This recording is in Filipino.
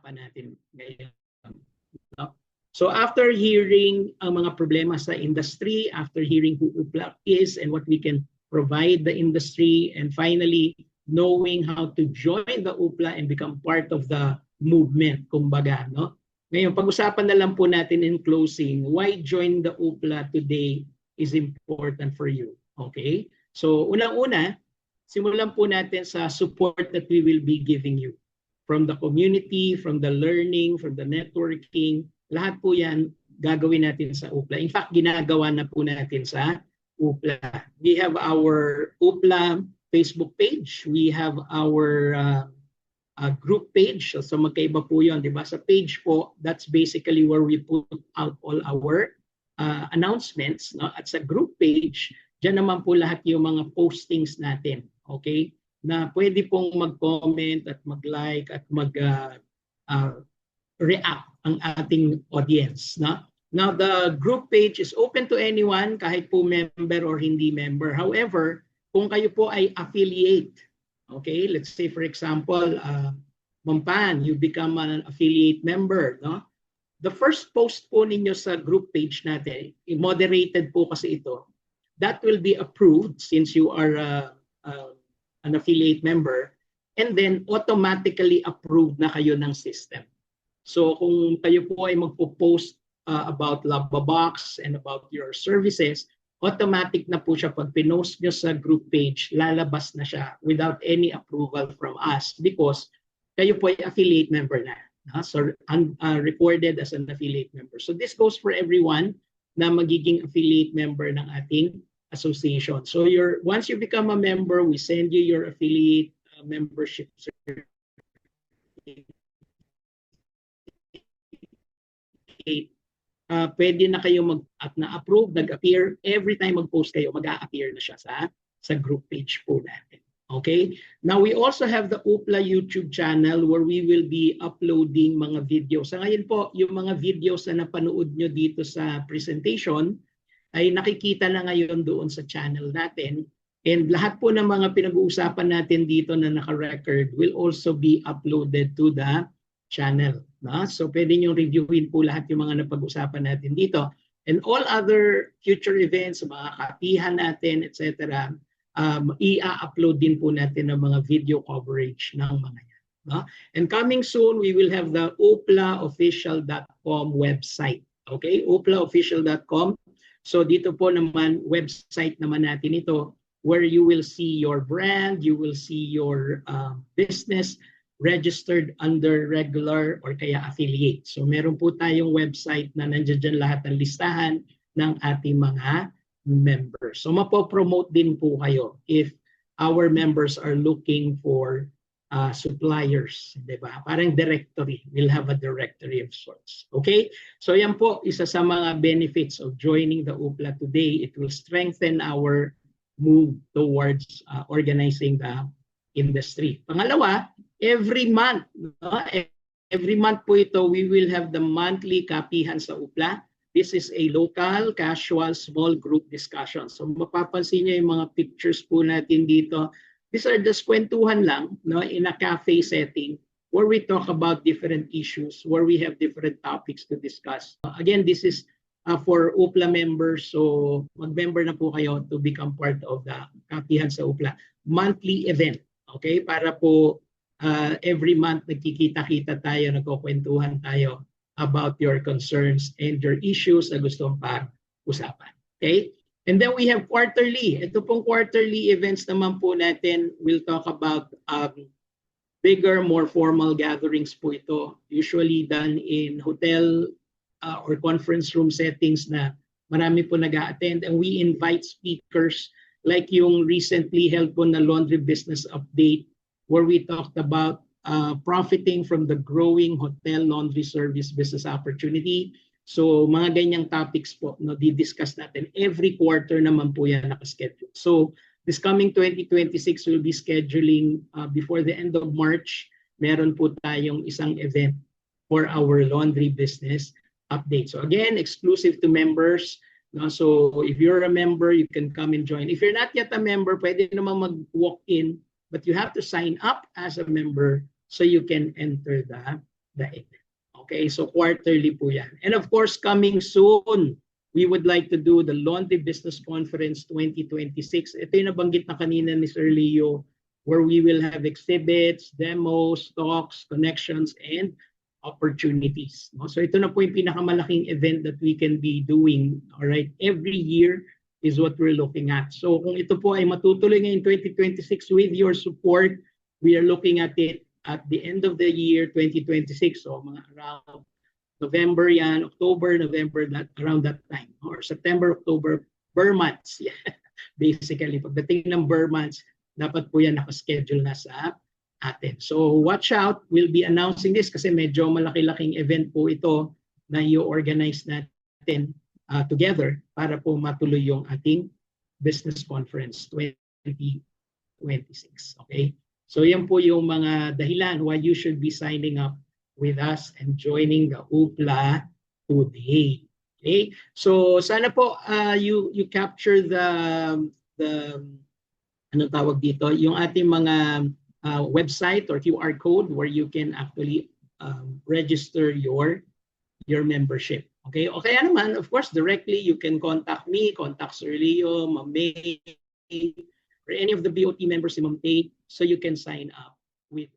pag-uusapan natin ngayon. No? So after hearing ang mga problema sa industry, after hearing who UPLA is and what we can provide the industry, and finally knowing how to join the UPLA and become part of the movement, kumbaga, no? Ngayon, pag-usapan na lang po natin in closing, why join the UPLA today is important for you. Okay? So unang-una, simulan po natin sa support that we will be giving you. From the community, from the learning, from the networking, lahat po yan gagawin natin sa UPLA. In fact, ginagawa na po natin sa UPLA. We have our UPLA Facebook page. We have our group page. So magkaiba po yun, di ba? Sa page po, that's basically where we put out all our announcements. No? At sa group page, dyan naman po lahat yung mga postings natin. Okay? Na pwede pong mag-comment at mag-like at mag-react ang ating audience. No? Now, the group page is open to anyone, kahit po member or hindi member. However, kung kayo po ay affiliate, okay, let's say for example, Mampan, you become an affiliate member, no? The first post po ninyo sa group page natin, moderated po kasi ito, that will be approved since you are an affiliate member, and then automatically approved na kayo ng system. So kung kayo po ay magpo-post about Lababox and about your services, automatic na po siya pag pinost nyo sa group page, lalabas na siya without any approval from us because kayo po ay affiliate member na. So recorded as an affiliate member. So this goes for everyone na magiging affiliate member ng ating association. So once you become a member, we send you your affiliate membership certificate. Pwede na kayo na-approve, nag-appear. Every time mag-post kayo, mag-a-appear na siya sa group page po natin. Okay? Now, we also have the UPLA YouTube channel where we will be uploading mga videos. Sa ngayon po, yung mga videos na napanood nyo dito sa presentation ay nakikita na ngayon doon sa channel natin. And lahat po ng mga pinag-uusapan natin dito na naka-record will also be uploaded to the channel. No? So pwede nyo reviewin po lahat yung mga napag-usapan natin dito. And all other future events, mga kapihan natin, etc., i-upload din po natin ng mga video coverage ng mga yan. No? And coming soon, we will have the uplaofficial.com website. Okay? uplaofficial.com. So dito po naman, website naman natin ito where you will see your brand, you will see your business registered under regular or kaya affiliate. So meron po tayong website na nandiyan dyan lahat ng listahan ng ating mga members. So mapopromote din po kayo if our members are looking for suppliers, diba? Parang directory. We'll have a directory of sorts. Okay? So yan po, isa sa mga benefits of joining the UPLA today. It will strengthen our move towards organizing the industry. Pangalawa, every month, no? Every month po ito, we will have the monthly kapihan sa UPLA. This is a local, casual, small group discussion. So mapapansin niyo yung mga pictures po natin dito. These are just kwentuhan lang, no, in a cafe setting where we talk about different issues, where we have different topics to discuss. Again, this is for UPLA members. So mag-member na po kayo to become part of the kapihan sa UPLA. Monthly event, okay? Para po every month nagkikita-kita tayo, nagkukwentuhan tayo about your concerns and your issues na gusto mong pag-usapan. Okay? And then we have quarterly. Ito pong quarterly events naman po natin. We'll talk about bigger, more formal gatherings po ito. Usually done in hotel or conference room settings na marami po nag-a-attend. And we invite speakers like yung recently held po na laundry business update where we talked about profiting from the growing hotel laundry service business opportunity. So mga ganyang topics po, no, di-discuss natin. Every quarter naman po yan nakaschedule. So this coming 2026 will be scheduling before the end of March. Meron po tayong isang event for our laundry business update. So again, exclusive to members. No? So if you're a member, you can come and join. If you're not yet a member, pwede naman mag-walk in, but you have to sign up as a member so you can enter the the event. Okay, so quarterly po yan. And of course, coming soon, we would like to do the Laundry Business Conference 2026. Ito yung nabanggit na kanina ni Sir Leo, where we will have exhibits, demos, talks, connections, and opportunities. No? So ito na po yung pinakamalaking event that we can be doing, all right, every year is what we're looking at. So kung ito po ay matutuloy ngayon 2026 with your support, we are looking at it at the end of the year 2026. So mga around November yan, October, November, around that time. Or September, October, Burr months. Yeah. Basically, pagdating ng Burr months, dapat po yan nakaschedule na sa atin. So watch out, we'll be announcing this kasi medyo malaki-laking event po ito na i-organize natin together para po matuloy yung ating business conference 2026. Okay? So yan po yung mga dahilan why you should be signing up with us and joining the UPLA today. Okay? So sana po you capture the ano tawag dito, yung ating mga website or QR code where you can actually register your membership. Okay? O kaya naman, of course, directly you can contact me, contact Sir Leo, Ma'am May, or any of the BOT members si Ma'am Tate, so you can sign up with